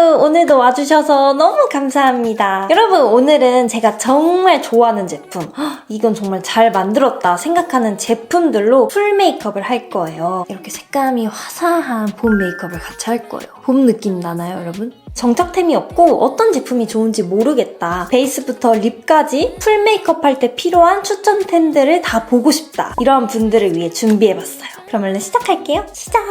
여러분 오늘도 와주셔서 너무 감사합니다. 여러분 오늘은 제가 정말 좋아하는 제품, 이건 정말 잘 만들었다 생각하는 제품들로 풀 메이크업을 할 거예요. 이렇게 색감이 화사한 봄 메이크업을 같이 할 거예요. 봄 느낌 나나요 여러분? 정착템이 없고 어떤 제품이 좋은지 모르겠다, 베이스부터 립까지 풀 메이크업 할 때 필요한 추천템들을 다 보고 싶다, 이런 분들을 위해 준비해봤어요. 그럼 얼른 시작할게요. 시작!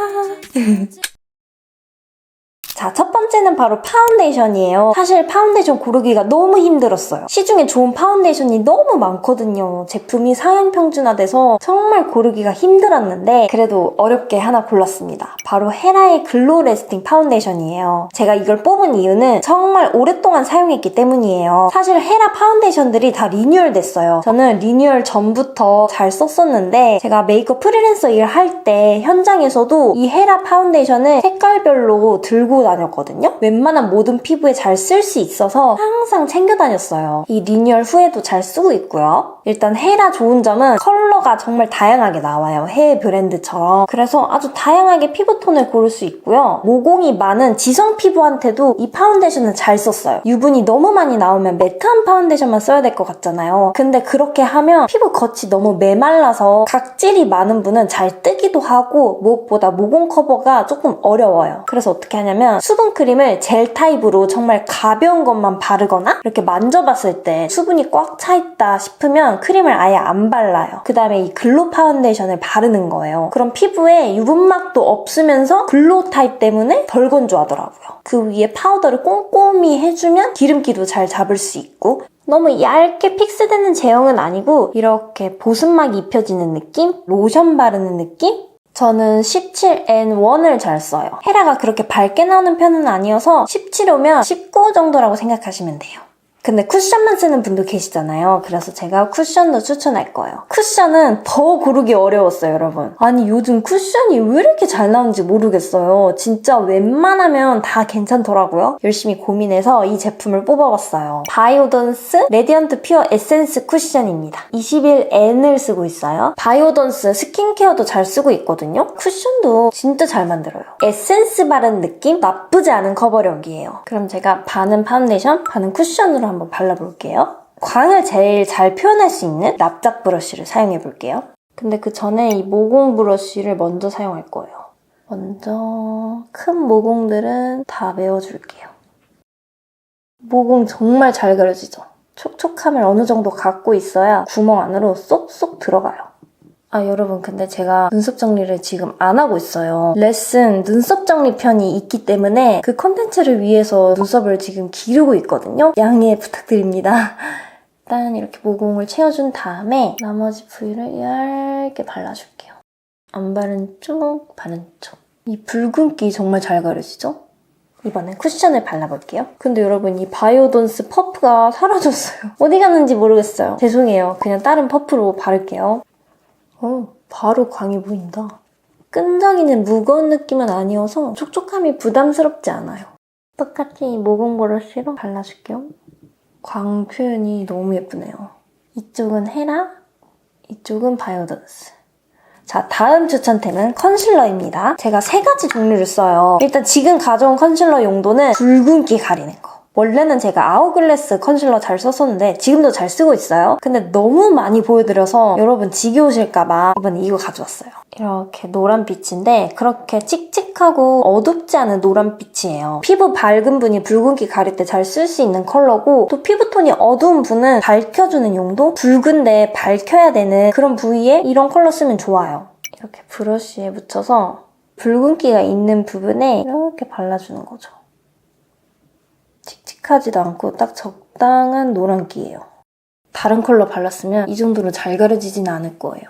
자, 첫 번째는 바로 파운데이션이에요. 사실 파운데이션 고르기가 너무 힘들었어요. 시중에 좋은 파운데이션이 너무 많거든요. 제품이 상향 평준화돼서 정말 고르기가 힘들었는데 그래도 어렵게 하나 골랐습니다. 바로 헤라의 글로우 레스팅 파운데이션이에요. 제가 이걸 뽑은 이유는 정말 오랫동안 사용했기 때문이에요. 사실 헤라 파운데이션들이 다 리뉴얼 됐어요. 저는 리뉴얼 전부터 잘 썼었는데 제가 메이크업 프리랜서 일할 때 현장에서도 이 헤라 파운데이션을 색깔별로 들고 다녔거든요. 웬만한 모든 피부에 잘 쓸 수 있어서 항상 챙겨 다녔어요. 이 리뉴얼 후에도 잘 쓰고 있고요. 일단 헤라 좋은 점은 컬러가 정말 다양하게 나와요. 해외 브랜드처럼. 그래서 아주 다양하게 피부톤을 고를 수 있고요. 모공이 많은 지성 피부한테도 이 파운데이션은 잘 썼어요. 유분이 너무 많이 나오면 매트한 파운데이션만 써야 될 것 같잖아요. 근데 그렇게 하면 피부 겉이 너무 메말라서 각질이 많은 분은 잘 뜨기도 하고 무엇보다 모공 커버가 조금 어려워요. 그래서 어떻게 하냐면 수분크림을 젤 타입으로 정말 가벼운 것만 바르거나 이렇게 만져봤을 때 수분이 꽉 차있다 싶으면 크림을 아예 안 발라요. 그 다음에 이 글로 파운데이션을 바르는 거예요. 그럼 피부에 유분막도 없으면서 글로 타입 때문에 덜 건조하더라고요. 그 위에 파우더를 꼼꼼히 해주면 기름기도 잘 잡을 수 있고, 너무 얇게 픽스되는 제형은 아니고 이렇게 보습막이 입혀지는 느낌? 로션 바르는 느낌? 저는 17N1을 잘 써요. 헤라가 그렇게 밝게 나오는 편은 아니어서 17호면 19호 정도라고 생각하시면 돼요. 근데 쿠션만 쓰는 분도 계시잖아요. 그래서 제가 쿠션도 추천할 거예요. 쿠션은 더 고르기 어려웠어요, 여러분. 아니, 요즘 쿠션이 왜 이렇게 잘 나오는지 모르겠어요. 진짜 웬만하면 다 괜찮더라고요. 열심히 고민해서 이 제품을 뽑아봤어요. 바이오던스 레디언트 퓨어 에센스 쿠션입니다. 21N을 쓰고 있어요. 바이오던스 스킨케어도 잘 쓰고 있거든요. 쿠션도 진짜 잘 만들어요. 에센스 바른 느낌? 나쁘지 않은 커버력이에요. 그럼 제가 반은 파운데이션, 반은 쿠션으로 한번 발라볼게요. 광을 제일 잘 표현할 수 있는 납작 브러쉬를 사용해볼게요. 근데 그 전에 이 모공 브러쉬를 먼저 사용할 거예요. 먼저 큰 모공들은 다 메워줄게요. 모공 정말 잘 가려지죠? 촉촉함을 어느 정도 갖고 있어야 구멍 안으로 쏙쏙 들어가요. 아, 여러분, 근데 제가 눈썹 정리를 지금 안 하고 있어요. 레슨 눈썹 정리 편이 있기 때문에 그 컨텐츠를 위해서 눈썹을 지금 기르고 있거든요. 양해 부탁드립니다. 일단 이렇게 모공을 채워준 다음에 나머지 부위를 얇게 발라줄게요. 안 바른 쪽, 바른 쪽. 이 붉은기 정말 잘 가려지죠? 이번엔 쿠션을 발라볼게요. 근데 여러분, 이 바이오던스 퍼프가 사라졌어요. 어디 갔는지 모르겠어요. 죄송해요. 그냥 다른 퍼프로 바를게요. 바로 광이 보인다. 끈적이는 무거운 느낌은 아니어서 촉촉함이 부담스럽지 않아요. 똑같이 이 모공 브러쉬로 발라줄게요. 광 표현이 너무 예쁘네요. 이쪽은 헤라, 이쪽은 바이오던스. 자, 다음 추천템은 컨실러입니다. 제가 3가지 종류를 써요. 일단 지금 가져온 컨실러 용도는 붉은기 가리는 거. 원래는 제가 아우글래스 컨실러 잘 썼었는데 지금도 잘 쓰고 있어요. 근데 너무 많이 보여드려서 여러분 지겨우실까봐 이번에 이거 가져왔어요. 이렇게 노란빛인데 그렇게 칙칙하고 어둡지 않은 노란빛이에요. 피부 밝은 분이 붉은기 가릴 때 잘 쓸 수 있는 컬러고, 또 피부톤이 어두운 분은 밝혀주는 용도? 붉은데 밝혀야 되는 그런 부위에 이런 컬러 쓰면 좋아요. 이렇게 브러쉬에 묻혀서 붉은기가 있는 부분에 이렇게 발라주는 거죠. 칙칙하지도 않고 딱 적당한 노란기예요. 다른 컬러 발랐으면 이 정도로 잘 가려지진 않을 거예요.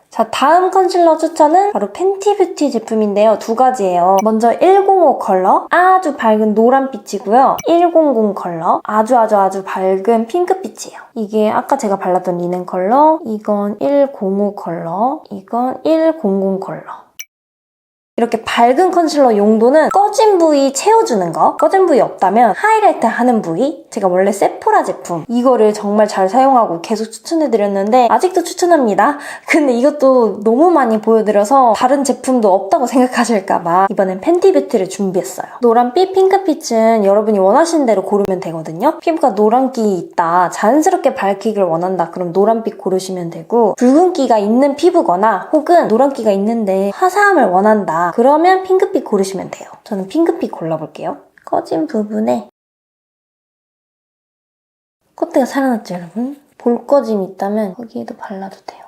자, 다음 컨실러 추천은 바로 팬티뷰티 제품인데요. 2가지예요. 먼저 105 컬러, 아주 밝은 노란빛이고요. 100 컬러, 아주 밝은 핑크빛이에요. 이게 아까 제가 발랐던 리넨 컬러, 이건 105 컬러, 이건 100 컬러. 이렇게 밝은 컨실러 용도는 꺼진 부위 채워주는 거, 꺼진 부위 없다면 하이라이트 하는 부위. 제가 원래 세포라 제품 이거를 정말 잘 사용하고 계속 추천해드렸는데 아직도 추천합니다. 근데 이것도 너무 많이 보여드려서 다른 제품도 없다고 생각하실까봐 이번엔 팬티뷰티를 준비했어요. 노란빛, 핑크빛은 여러분이 원하시는 대로 고르면 되거든요. 피부가 노란기 있다, 자연스럽게 밝히기를 원한다, 그럼 노란빛 고르시면 되고, 붉은기가 있는 피부거나 혹은 노란기가 있는데 화사함을 원한다, 그러면 핑크빛 고르시면 돼요. 저는 핑크빛 골라볼게요. 꺼진 부분에 콧대가 살아났죠, 여러분? 볼 꺼짐이 있다면 거기에도 발라도 돼요.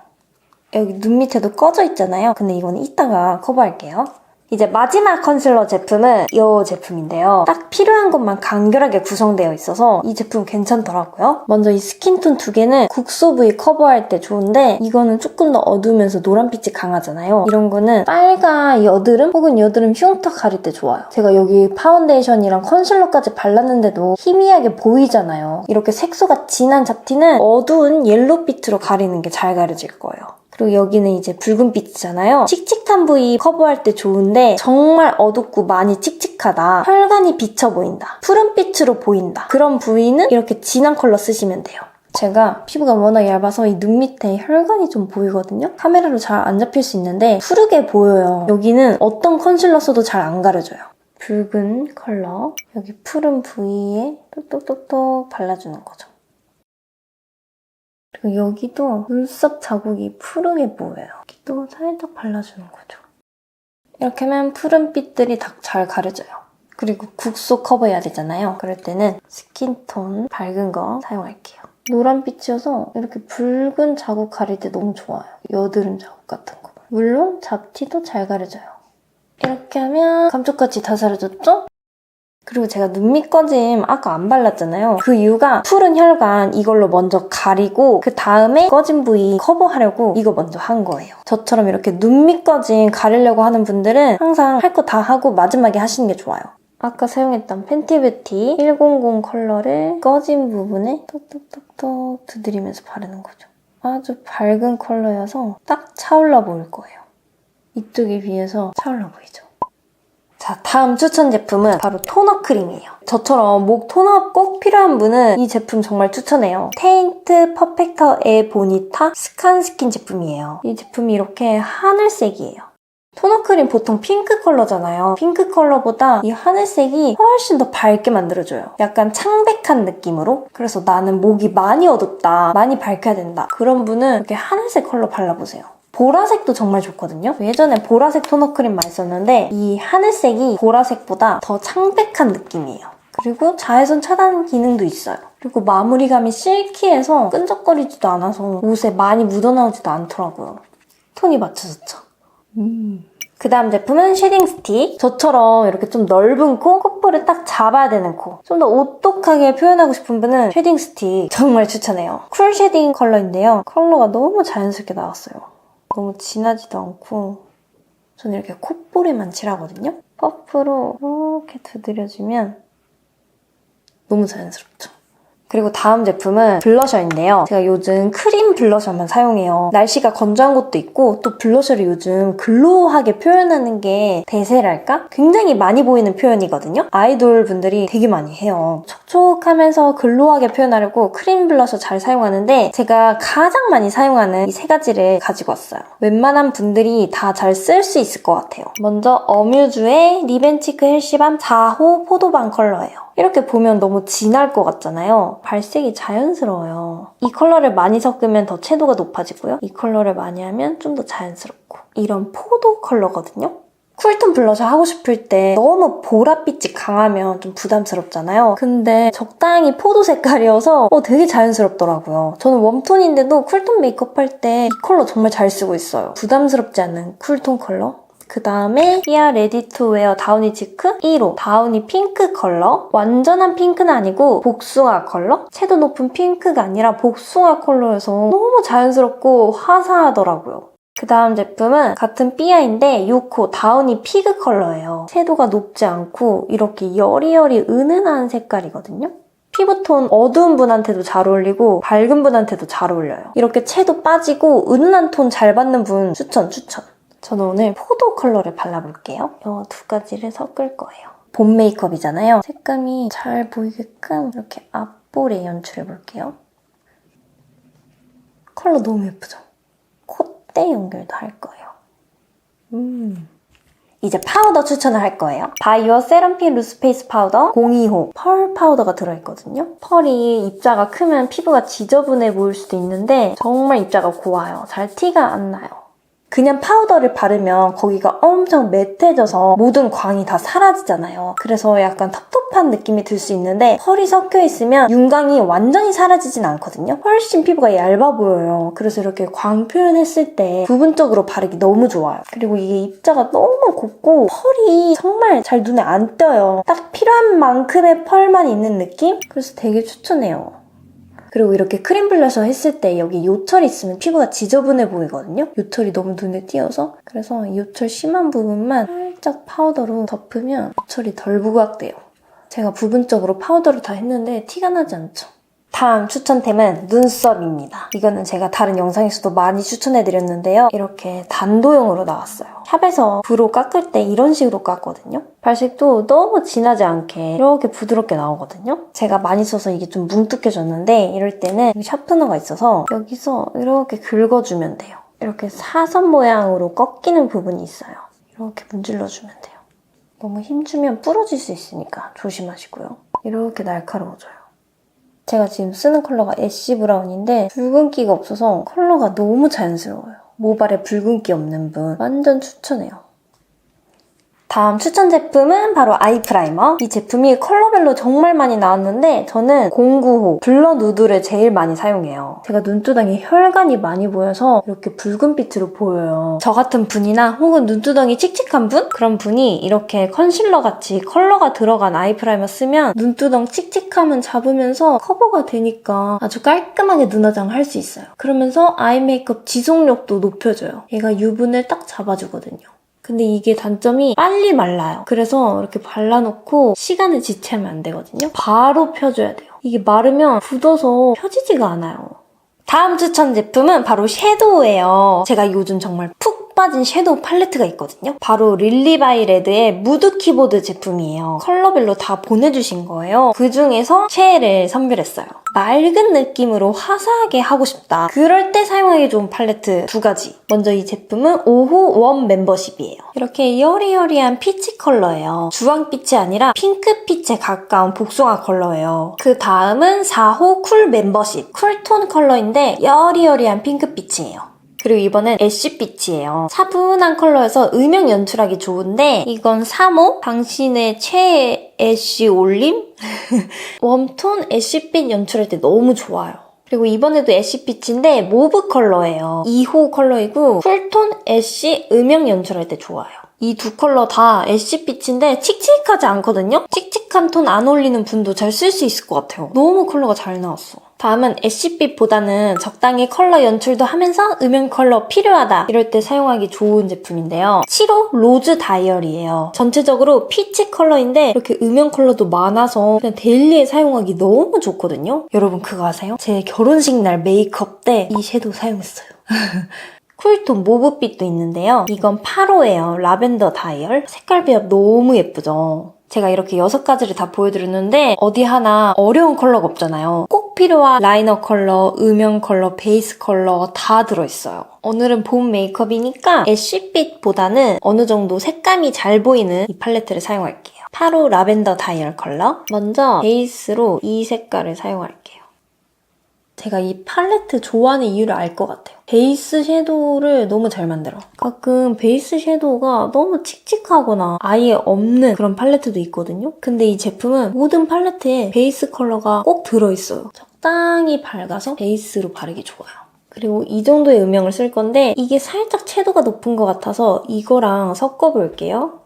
여기 눈 밑에도 꺼져 있잖아요. 근데 이거는 이따가 커버할게요. 이제 마지막 컨실러 제품은 이 제품인데요. 딱 필요한 것만 간결하게 구성되어 있어서 이 제품 괜찮더라고요. 먼저 이 스킨톤 두 개는 국소 부위 커버할 때 좋은데 이거는 조금 더 어두우면서 노란빛이 강하잖아요. 이런 거는 빨간 여드름 혹은 여드름 흉터 가릴 때 좋아요. 제가 여기 파운데이션이랑 컨실러까지 발랐는데도 희미하게 보이잖아요. 이렇게 색소가 진한 잡티는 어두운 옐로우빛으로 가리는 게 잘 가려질 거예요. 그리고 여기는 이제 붉은빛이잖아요. 칙칙한 부위 커버할 때 좋은데 정말 어둡고 많이 칙칙하다, 혈관이 비쳐 보인다, 푸른빛으로 보인다, 그런 부위는 이렇게 진한 컬러 쓰시면 돼요. 제가 피부가 워낙 얇아서 이 눈 밑에 혈관이 좀 보이거든요? 카메라로 잘 안 잡힐 수 있는데 푸르게 보여요. 여기는 어떤 컨실러 써도 잘 안 가려져요. 붉은 컬러, 여기 푸른 부위에 똑똑똑똑 발라주는 거죠. 그리고 여기도 눈썹 자국이 푸르게 보여요. 여기도 살짝 발라주는 거죠. 이렇게 하면 푸른빛들이 다 잘 가려져요. 그리고 국소 커버해야 되잖아요. 그럴 때는 스킨톤 밝은 거 사용할게요. 노란빛이어서 이렇게 붉은 자국 가릴 때 너무 좋아요. 여드름 자국 같은 거. 물론 잡티도 잘 가려져요. 이렇게 하면 감쪽같이 다 사라졌죠? 그리고 제가 눈밑 꺼짐 아까 안 발랐잖아요. 그 이유가 푸른 혈관 이걸로 먼저 가리고 그 다음에 꺼진 부위 커버하려고 이거 먼저 한 거예요. 저처럼 이렇게 눈밑 꺼짐 가리려고 하는 분들은 항상 할 거 다 하고 마지막에 하시는 게 좋아요. 아까 사용했던 팬티뷰티 100 컬러를 꺼진 부분에 톡톡톡톡 두드리면서 바르는 거죠. 아주 밝은 컬러여서 딱 차올라 보일 거예요. 이쪽에 비해서 차올라 보이죠? 자, 다음 추천 제품은 바로 토너 크림이에요. 저처럼 목 톤업 꼭 필요한 분은 이 제품 정말 추천해요. 테인트 퍼펙터 에 보니타 스칸 스킨 제품이에요. 이 제품이 이렇게 하늘색이에요. 토너 크림 보통 핑크 컬러잖아요. 핑크 컬러보다 이 하늘색이 훨씬 더 밝게 만들어줘요. 약간 창백한 느낌으로. 그래서 나는 목이 많이 어둡다, 많이 밝혀야 된다, 그런 분은 이렇게 하늘색 컬러 발라보세요. 보라색도 정말 좋거든요. 예전에 보라색 토너 크림 많이 썼는데 이 하늘색이 보라색보다 더 창백한 느낌이에요. 그리고 자외선 차단 기능도 있어요. 그리고 마무리감이 실키해서 끈적거리지도 않아서 옷에 많이 묻어나오지도 않더라고요. 톤이 맞춰졌죠? 그 다음 제품은 쉐딩 스틱. 저처럼 이렇게 좀 넓은 코, 콧볼을 딱 잡아야 되는 코, 좀 더 오똑하게 표현하고 싶은 분은 쉐딩 스틱 정말 추천해요. 쿨 쉐딩 컬러인데요. 컬러가 너무 자연스럽게 나왔어요. 너무 진하지도 않고 저는 이렇게 콧볼에만 칠하거든요. 퍼프로 이렇게 두드려주면 너무 자연스럽죠. 그리고 다음 제품은 블러셔인데요. 제가 요즘 크림 블러셔만 사용해요. 날씨가 건조한 것도 있고 또 블러셔를 요즘 글로우하게 표현하는 게 대세랄까? 굉장히 많이 보이는 표현이거든요. 아이돌 분들이 되게 많이 해요. 촉촉하면서 글로우하게 표현하려고 크림 블러셔 잘 사용하는데 제가 가장 많이 사용하는 이 세 가지를 가지고 왔어요. 웬만한 분들이 다 잘 쓸 수 있을 것 같아요. 먼저 어뮤즈의 리벤치크 헬시밤 4호 포도밤 컬러예요. 이렇게 보면 너무 진할 것 같잖아요. 발색이 자연스러워요. 이 컬러를 많이 섞으면 더 채도가 높아지고요. 이 컬러를 많이 하면 좀 더 자연스럽고. 이런 포도 컬러거든요. 쿨톤 블러셔 하고 싶을 때 너무 보랏빛이 강하면 좀 부담스럽잖아요. 근데 적당히 포도 색깔이어서 되게 자연스럽더라고요. 저는 웜톤인데도 쿨톤 메이크업 할 때 이 컬러 정말 잘 쓰고 있어요. 부담스럽지 않은 쿨톤 컬러. 그 다음에 피아 레디 투 웨어 다우니 치크 1호 다우니 핑크 컬러. 완전한 핑크는 아니고 복숭아 컬러? 채도 높은 핑크가 아니라 복숭아 컬러여서 너무 자연스럽고 화사하더라고요. 그 다음 제품은 같은 삐아인데 6호 다우니 피그 컬러예요. 채도가 높지 않고 이렇게 여리여리 은은한 색깔이거든요. 피부톤 어두운 분한테도 잘 어울리고 밝은 분한테도 잘 어울려요. 이렇게 채도 빠지고 은은한 톤 잘 받는 분 추천. 저는 오늘 포도 컬러를 발라볼게요. 이 두 가지를 섞을 거예요. 봄 메이크업이잖아요. 색감이 잘 보이게끔 이렇게 앞볼에 연출해볼게요. 컬러 너무 예쁘죠? 콧대 연결도 할 거예요. 이제 파우더 추천을 할 거예요. 바이오 세럼핀 루스 페이스 파우더 025 펄 파우더가 들어있거든요. 펄이 입자가 크면 피부가 지저분해 보일 수도 있는데 정말 입자가 고와요. 잘 티가 안 나요. 그냥 파우더를 바르면 거기가 엄청 매트해져서 모든 광이 다 사라지잖아요. 그래서 약간 텁텁한 느낌이 들 수 있는데 펄이 섞여있으면 윤광이 완전히 사라지진 않거든요. 훨씬 피부가 얇아 보여요. 그래서 이렇게 광 표현했을 때 부분적으로 바르기 너무 좋아요. 그리고 이게 입자가 너무 곱고 펄이 정말 잘 눈에 안 띄어요. 딱 필요한 만큼의 펄만 있는 느낌? 그래서 되게 추천해요. 그리고 이렇게 크림 블러셔 했을 때 여기 요철이 있으면 피부가 지저분해 보이거든요. 요철이 너무 눈에 띄어서 그래서 요철 심한 부분만 살짝 파우더로 덮으면 요철이 덜 부각돼요. 제가 부분적으로 파우더를 다 했는데 티가 나지 않죠? 다음 추천템은 눈썹입니다. 이거는 제가 다른 영상에서도 많이 추천해드렸는데요. 이렇게 단도형으로 나왔어요. 샵에서 브로 깎을 때 이런 식으로 깎거든요. 발색도 너무 진하지 않게 이렇게 부드럽게 나오거든요. 제가 많이 써서 이게 좀 뭉툭해졌는데 이럴 때는 여기 샤프너가 있어서 여기서 이렇게 긁어주면 돼요. 이렇게 사선 모양으로 꺾이는 부분이 있어요. 이렇게 문질러주면 돼요. 너무 힘주면 부러질 수 있으니까 조심하시고요. 이렇게 날카로워져요. 제가 지금 쓰는 컬러가 애쉬 브라운인데 붉은기가 없어서 컬러가 너무 자연스러워요. 모발에 붉은기 없는 분 완전 추천해요. 다음 추천 제품은 바로 아이 프라이머. 이 제품이 컬러별로 정말 많이 나왔는데 저는 095 블러 누드를 제일 많이 사용해요. 제가 눈두덩이 혈관이 많이 보여서 이렇게 붉은빛으로 보여요. 저 같은 분이나 혹은 눈두덩이 칙칙한 분? 그런 분이 이렇게 컨실러같이 컬러가 들어간 아이 프라이머 쓰면 눈두덩 칙칙함은 잡으면서 커버가 되니까 아주 깔끔하게 눈 화장할 수 있어요. 그러면서 아이 메이크업 지속력도 높여줘요. 얘가 유분을 딱 잡아주거든요. 근데 이게 단점이 빨리 말라요. 그래서 이렇게 발라놓고 시간을 지체하면 안 되거든요. 바로 펴줘야 돼요. 이게 마르면 굳어서 펴지지가 않아요. 다음 추천 제품은 바로 섀도우예요. 제가 요즘 정말 푹 빠진 섀도우 팔레트가 있거든요. 바로 릴리바이 레드의 무드 키보드 제품이에요. 컬러별로 다 보내주신 거예요. 그중에서 최애를 선별했어요. 맑은 느낌으로 화사하게 하고 싶다. 그럴 때 사용하기 좋은 팔레트 두 가지. 먼저 이 제품은 5호 원 멤버십이에요. 이렇게 여리여리한 피치 컬러예요. 주황빛이 아니라 핑크빛에 가까운 복숭아 컬러예요. 그 다음은 4호 쿨 멤버십. 쿨톤 컬러인데 여리여리한 핑크빛이에요. 그리고 이번엔 애쉬빛이에요. 차분한 컬러여서 음영 연출하기 좋은데 이건 3호 당신의 최애 애쉬 올림? 웜톤 애쉬빛 연출할 때 너무 좋아요. 그리고 이번에도 애쉬빛인데 모브 컬러예요. 2호 컬러이고 쿨톤 애쉬 음영 연출할 때 좋아요. 이 두 컬러 다 애쉬빛인데 칙칙하지 않거든요? 칙칙한 톤 안 어울리는 분도 잘 쓸 수 있을 것 같아요. 너무 컬러가 잘 나왔어. 다음은 애쉬빛보다는 적당히 컬러 연출도 하면서 음영 컬러 필요하다 이럴 때 사용하기 좋은 제품인데요. 7호 로즈 다이어리예요. 전체적으로 피치 컬러인데 이렇게 음영 컬러도 많아서 그냥 데일리에 사용하기 너무 좋거든요. 여러분 그거 아세요? 제 결혼식 날 메이크업 때 이 섀도우 사용했어요. 쿨톤 모브빛도 있는데요. 이건 8호예요. 라벤더 다이얼. 색깔 배합 너무 예쁘죠? 제가 이렇게 6가지를 다 보여드렸는데 어디 하나 어려운 컬러가 없잖아요. 꼭 필요한 라이너 컬러, 음영 컬러, 베이스 컬러 다 들어있어요. 오늘은 봄 메이크업이니까 애쉬빛보다는 어느 정도 색감이 잘 보이는 이 팔레트를 사용할게요. 8호 라벤더 다이얼 컬러. 먼저 베이스로 이 색깔을 사용할게요. 제가 이 팔레트 좋아하는 이유를 알 것 같아요. 베이스 섀도우를 너무 잘 만들어. 가끔 베이스 섀도우가 너무 칙칙하거나 아예 없는 그런 팔레트도 있거든요. 근데 이 제품은 모든 팔레트에 베이스 컬러가 꼭 들어있어요. 적당히 밝아서 베이스로 바르기 좋아요. 그리고 이 정도의 음영을 쓸 건데 이게 살짝 채도가 높은 것 같아서 이거랑 섞어볼게요.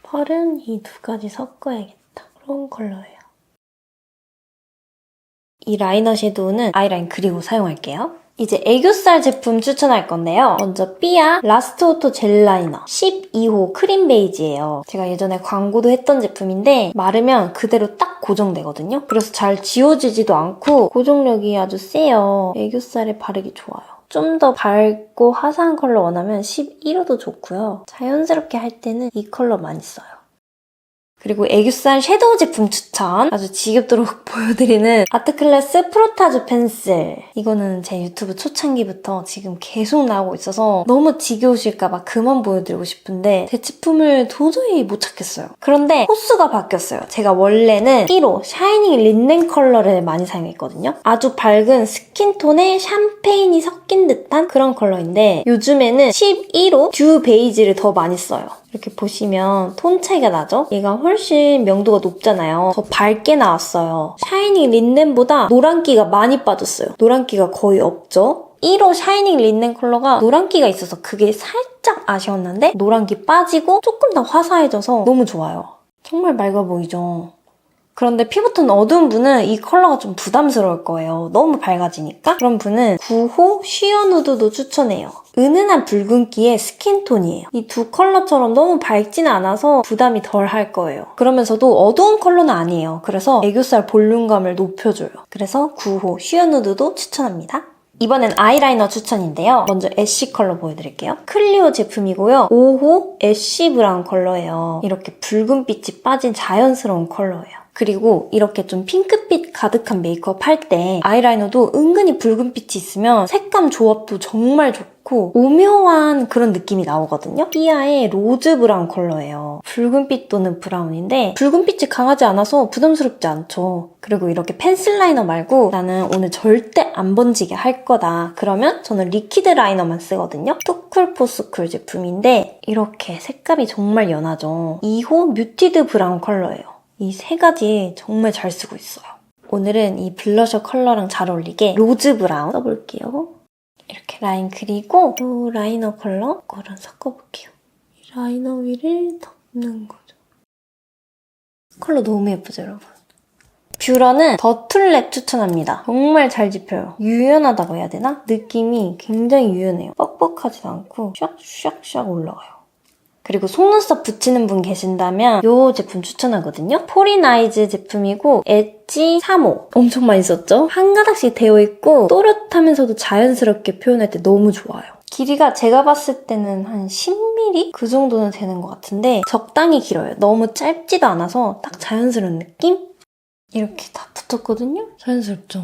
펄은 이 두 가지 섞어야겠다. 그런 컬러예요. 이 라이너 섀도우는 아이라인 그리고 사용할게요. 이제 애교살 제품 추천할 건데요. 먼저 삐아 라스트 오토 젤 라이너 12호 크림 베이지예요. 제가 예전에 광고도 했던 제품인데 마르면 그대로 딱 고정되거든요. 그래서 잘 지워지지도 않고 고정력이 아주 세요. 애교살에 바르기 좋아요. 좀 더 밝고 화사한 컬러 원하면 11호도 좋고요. 자연스럽게 할 때는 이 컬러 많이 써요. 그리고 애교살 섀도우 제품 추천! 아주 지겹도록 보여드리는 아트클래스 프로타주 펜슬. 이거는 제 유튜브 초창기부터 지금 계속 나오고 있어서 너무 지겨우실까봐 그만 보여드리고 싶은데 제 제품을 도저히 못 찾겠어요. 그런데 호수가 바뀌었어요. 제가 원래는 1호 샤이닝 린넨 컬러를 많이 사용했거든요. 아주 밝은 스킨톤에 샴페인이 섞인 듯한 그런 컬러인데 요즘에는 11호 듀 베이지를 더 많이 써요. 이렇게 보시면 톤 차이가 나죠? 얘가 훨씬 명도가 높잖아요. 더 밝게 나왔어요. 샤이닝 린넨보다 노란기가 많이 빠졌어요. 노란기가 거의 없죠? 1호 샤이닝 린넨 컬러가 노란기가 있어서 그게 살짝 아쉬웠는데 노란기 빠지고 조금 더 화사해져서 너무 좋아요. 정말 맑아 보이죠? 그런데 피부톤 어두운 분은 이 컬러가 좀 부담스러울 거예요. 너무 밝아지니까. 그런 분은 9호 쉬어 누드도 추천해요. 은은한 붉은기의 스킨톤이에요. 이 두 컬러처럼 너무 밝지는 않아서 부담이 덜 할 거예요. 그러면서도 어두운 컬러는 아니에요. 그래서 애교살 볼륨감을 높여줘요. 그래서 9호 쉬어 누드도 추천합니다. 이번엔 아이라이너 추천인데요. 먼저 애쉬 컬러 보여드릴게요. 클리오 제품이고요. 5호 애쉬 브라운 컬러예요. 이렇게 붉은빛이 빠진 자연스러운 컬러예요. 그리고 이렇게 좀 핑크빛 가득한 메이크업 할 때 아이라이너도 은근히 붉은빛이 있으면 색감 조합도 정말 좋고 오묘한 그런 느낌이 나오거든요. 삐아의 로즈 브라운 컬러예요. 붉은빛 또는 브라운인데 붉은빛이 강하지 않아서 부담스럽지 않죠. 그리고 이렇게 펜슬 라이너 말고 나는 오늘 절대 안 번지게 할 거다. 그러면 저는 리퀴드 라이너만 쓰거든요. 투쿨포스쿨 제품인데 이렇게 색감이 정말 연하죠. 2호 뮤티드 브라운 컬러예요. 이 세 가지 정말 잘 쓰고 있어요. 오늘은 이 블러셔 컬러랑 잘 어울리게 로즈 브라운 써볼게요. 이렇게 라인 그리고 이 라이너 컬러 거랑 섞어볼게요. 이 라이너 위를 덮는 거죠. 컬러 너무 예쁘죠, 여러분? 뷰러는 더툴랩 추천합니다. 정말 잘 집혀요. 유연하다고 해야 되나? 느낌이 굉장히 유연해요. 뻑뻑하지도 않고 샥샥샥 올라가요. 그리고 속눈썹 붙이는 분 계신다면 이 제품 추천하거든요. 포리나이즈 제품이고 엣지 3호. 엄청 많이 썼죠? 한 가닥씩 되어 있고 또렷하면서도 자연스럽게 표현할 때 너무 좋아요. 길이가 제가 봤을 때는 한 10mm? 그 정도는 되는 것 같은데 적당히 길어요. 너무 짧지도 않아서 딱 자연스러운 느낌? 이렇게 다 붙었거든요? 자연스럽죠?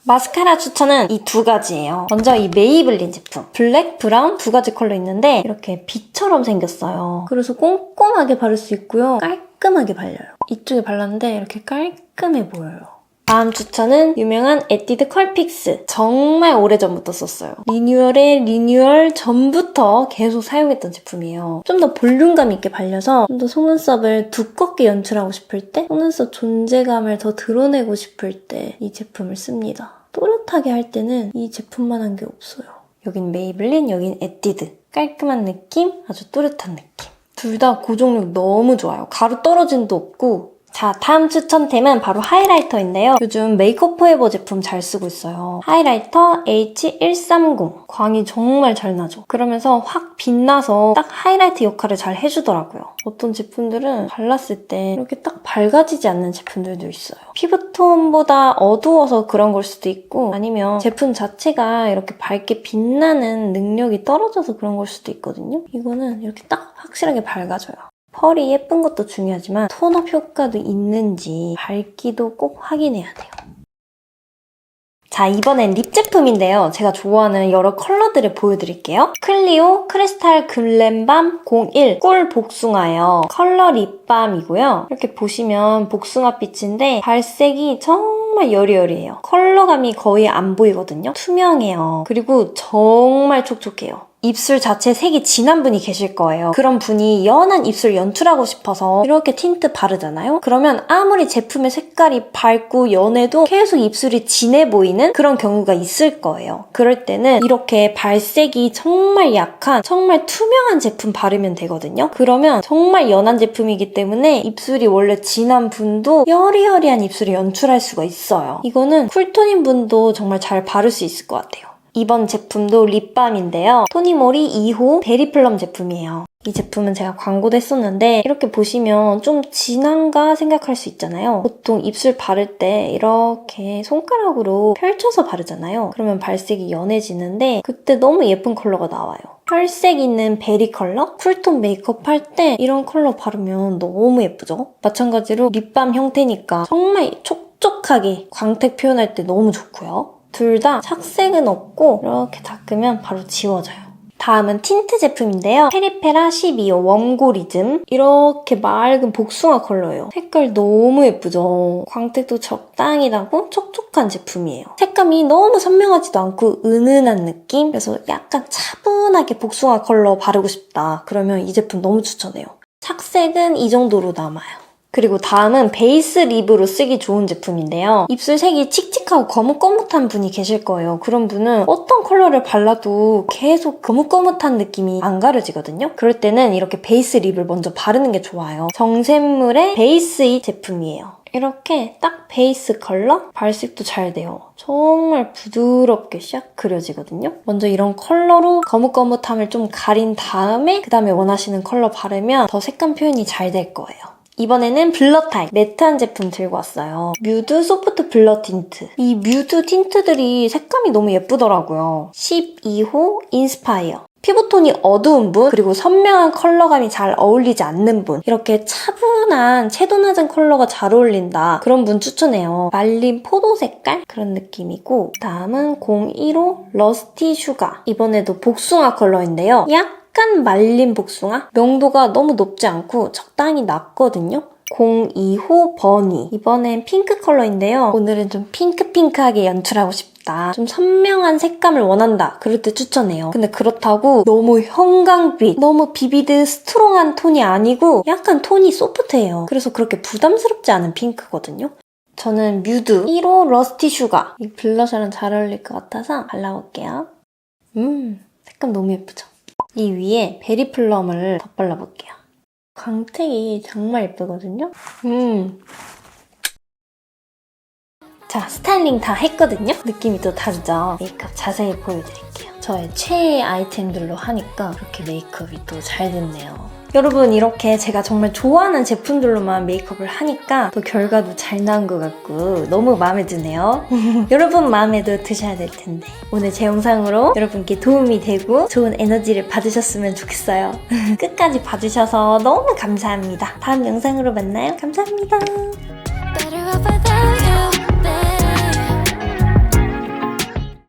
마스카라 추천은 이 두 가지예요. 먼저 이 메이블린 제품. 블랙, 브라운 두 가지 컬러 있는데 이렇게 빛처럼 생겼어요. 그래서 꼼꼼하게 바를 수 있고요. 깔끔하게 발려요. 이쪽에 발랐는데 이렇게 깔끔해 보여요. 다음 추천은 유명한 에뛰드 컬픽스. 정말 오래전부터 썼어요. 리뉴얼 전부터 계속 사용했던 제품이에요. 좀 더 볼륨감 있게 발려서 좀 더 속눈썹을 두껍게 연출하고 싶을 때, 속눈썹 존재감을 더 드러내고 싶을 때 이 제품을 씁니다. 또렷하게 할 때는 이 제품만한 게 없어요. 여긴 메이블린, 여긴 에뛰드. 깔끔한 느낌, 아주 또렷한 느낌. 둘 다 고정력 너무 좋아요. 가루 떨어짐도 없고. 자, 다음 추천템은 바로 하이라이터인데요. 요즘 메이크업 포에버 제품 잘 쓰고 있어요. 하이라이터 H130. 광이 정말 잘 나죠? 그러면서 확 빛나서 딱 하이라이트 역할을 잘 해주더라고요. 어떤 제품들은 발랐을 때 이렇게 딱 밝아지지 않는 제품들도 있어요. 피부톤보다 어두워서 그런 걸 수도 있고 아니면 제품 자체가 이렇게 밝게 빛나는 능력이 떨어져서 그런 걸 수도 있거든요. 이거는 이렇게 딱 확실하게 밝아져요. 펄이 예쁜 것도 중요하지만 톤업 효과도 있는지 밝기도 꼭 확인해야 돼요. 자, 이번엔 립 제품인데요. 제가 좋아하는 여러 컬러들을 보여드릴게요. 클리오 크리스탈 글램밤 01 꿀 복숭아예요. 컬러 립밤이고요. 이렇게 보시면 복숭아빛인데 발색이 정말 여리여리해요. 컬러감이 거의 안 보이거든요. 투명해요. 그리고 정말 촉촉해요. 입술 자체 색이 진한 분이 계실 거예요. 그런 분이 연한 입술 연출하고 싶어서 이렇게 틴트 바르잖아요? 그러면 아무리 제품의 색깔이 밝고 연해도 계속 입술이 진해 보이는 그런 경우가 있을 거예요. 그럴 때는 이렇게 발색이 정말 약한, 정말 투명한 제품 바르면 되거든요? 그러면 정말 연한 제품이기 때문에 입술이 원래 진한 분도 여리여리한 입술을 연출할 수가 있어요. 이거는 쿨톤인 분도 정말 잘 바를 수 있을 것 같아요. 이번 제품도 립밤인데요. 토니모리 2호 베리플럼 제품이에요. 이 제품은 제가 광고도 했었는데 이렇게 보시면 좀 진한가 생각할 수 있잖아요. 보통 입술 바를 때 이렇게 손가락으로 펼쳐서 바르잖아요. 그러면 발색이 연해지는데 그때 너무 예쁜 컬러가 나와요. 혈색 있는 베리 컬러? 쿨톤 메이크업 할 때 이런 컬러 바르면 너무 예쁘죠? 마찬가지로 립밤 형태니까 정말 촉촉하게 광택 표현할 때 너무 좋고요. 둘 다 착색은 없고 이렇게 닦으면 바로 지워져요. 다음은 틴트 제품인데요. 페리페라 12호 웜고리즘. 이렇게 맑은 복숭아 컬러예요. 색깔 너무 예쁘죠? 광택도 적당히 나고 촉촉한 제품이에요. 색감이 너무 선명하지도 않고 은은한 느낌? 그래서 약간 차분하게 복숭아 컬러 바르고 싶다. 그러면 이 제품 너무 추천해요. 착색은 이 정도로 남아요. 그리고 다음은 베이스 립으로 쓰기 좋은 제품인데요. 입술 색이 칙칙하고 거뭇거뭇한 분이 계실 거예요. 그런 분은 어떤 컬러를 발라도 계속 거뭇거뭇한 느낌이 안 가려지거든요. 그럴 때는 이렇게 베이스 립을 먼저 바르는 게 좋아요. 정샘물의 베이스이 제품이에요. 이렇게 딱 베이스 컬러? 발색도 잘 돼요. 정말 부드럽게 샥 그려지거든요. 먼저 이런 컬러로 거뭇거뭇함을 좀 가린 다음에 그 다음에 원하시는 컬러 바르면 더 색감 표현이 잘 될 거예요. 이번에는 블러 타입 매트한 제품 들고 왔어요. 뮤드 소프트 블러 틴트. 이 뮤드 틴트들이 색감이 너무 예쁘더라고요. 12호 인스파이어. 피부톤이 어두운 분, 그리고 선명한 컬러감이 잘 어울리지 않는 분, 이렇게 차분한 채도 낮은 컬러가 잘 어울린다. 그런 분 추천해요. 말린 포도 색깔? 그런 느낌이고, 다음은 01호 러스티 슈가. 이번에도 복숭아 컬러인데요. 약간 말린 복숭아? 명도가 너무 높지 않고 적당히 낮거든요. 02호 버니. 이번엔 핑크 컬러인데요. 오늘은 좀 핑크핑크하게 연출하고 싶다. 좀 선명한 색감을 원한다. 그럴 때 추천해요. 근데 그렇다고 너무 형광빛, 너무 비비드 스트롱한 톤이 아니고 약간 톤이 소프트해요. 그래서 그렇게 부담스럽지 않은 핑크거든요. 저는 뮤드 1호 러스티 슈가. 이 블러셔랑 잘 어울릴 것 같아서 발라볼게요. 색감 너무 예쁘죠? 이 위에 베리 플럼을 덧발라볼게요. 광택이 정말 예쁘거든요? 자, 스타일링 다 했거든요? 느낌이 또 다르죠? 메이크업 자세히 보여드릴게요. 저의 최애 아이템들로 하니까 그렇게 메이크업이 또 잘 됐네요. 여러분, 이렇게 제가 정말 좋아하는 제품들로만 메이크업을 하니까 또 결과도 잘 나온 것 같고 너무 마음에 드네요. 여러분 마음에도 드셔야 될 텐데 오늘 제 영상으로 여러분께 도움이 되고 좋은 에너지를 받으셨으면 좋겠어요. 끝까지 봐주셔서 너무 감사합니다. 다음 영상으로 만나요. 감사합니다.